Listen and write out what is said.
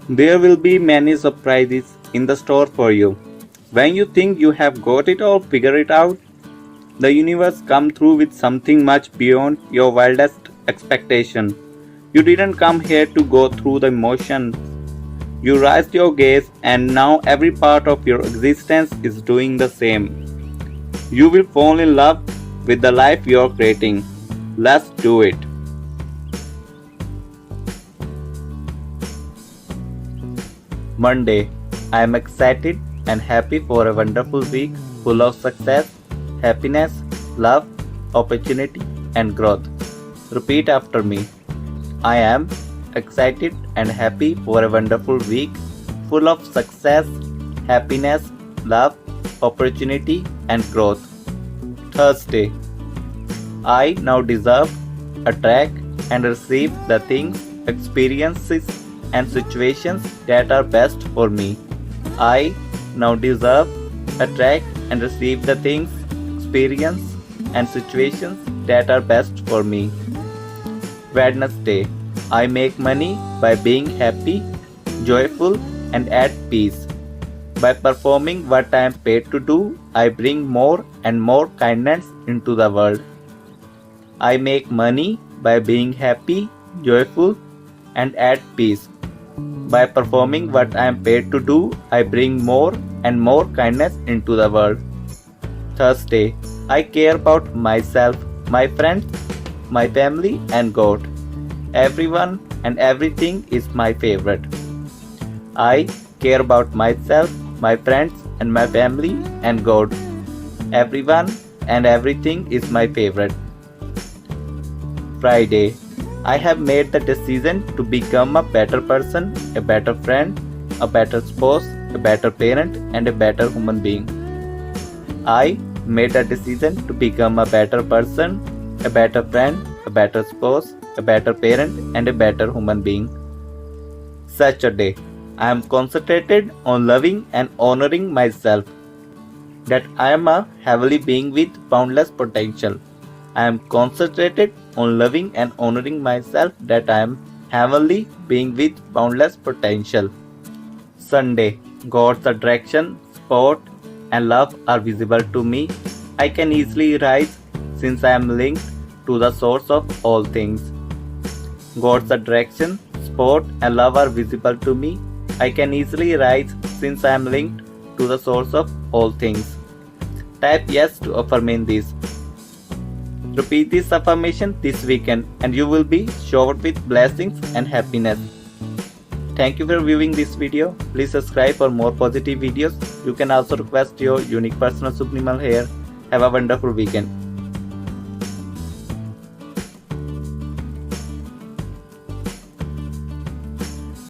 There will be many surprises in the store for you. When you think you have got it all figured it out, the universe come through with something much beyond your wildest expectation. You didn't come here to go through the motions. You raised your gaze and now every part of your existence is doing the same. You will fall in love with the life you are creating. Let's do it. Monday. I am excited and happy for a wonderful week full of success, happiness, love, opportunity, and growth. Repeat after me. I am excited and happy for a wonderful week full of success, happiness, love, opportunity, and growth. Thursday. I now deserve, attract, and receive the things, experiences, and situations that are best for me. I now deserve, attract, and receive the things, experience, and situations that are best for me. Wednesday. I make money by being happy, joyful, and at peace. By performing what I am paid to do, I bring more and more kindness into the world. I make money by being happy, joyful, and at peace. By performing what I am paid to do, I bring more and more kindness into the world. Thursday. I care about myself, my friends, my family, and God. Everyone and everything is my favorite. I care about myself, my friends, and my family, and God. Everyone and everything is my favorite. Friday. I have made the decision to become a better person, a better friend, a better spouse, a better parent, and a better human being. I made a decision to become a better person, a better friend, a better spouse, a better parent, and a better human being. Saturday. I am concentrated on loving and honoring myself. That I am a heavenly being with boundless potential. I am concentrated on loving and honoring myself that I am heavenly being with boundless potential. Sunday. God's direction, support, and love are visible to me. I can easily rise since I am linked to the source of all things. God's direction, support, and love are visible to me. I can easily rise since I am linked to the source of all things. Type yes to affirm this. Repeat this affirmation this weekend and you will be showered with blessings and happiness. Thank you for viewing this video. Please subscribe for more positive videos. You can also request your unique personal subliminal here. Have a wonderful weekend.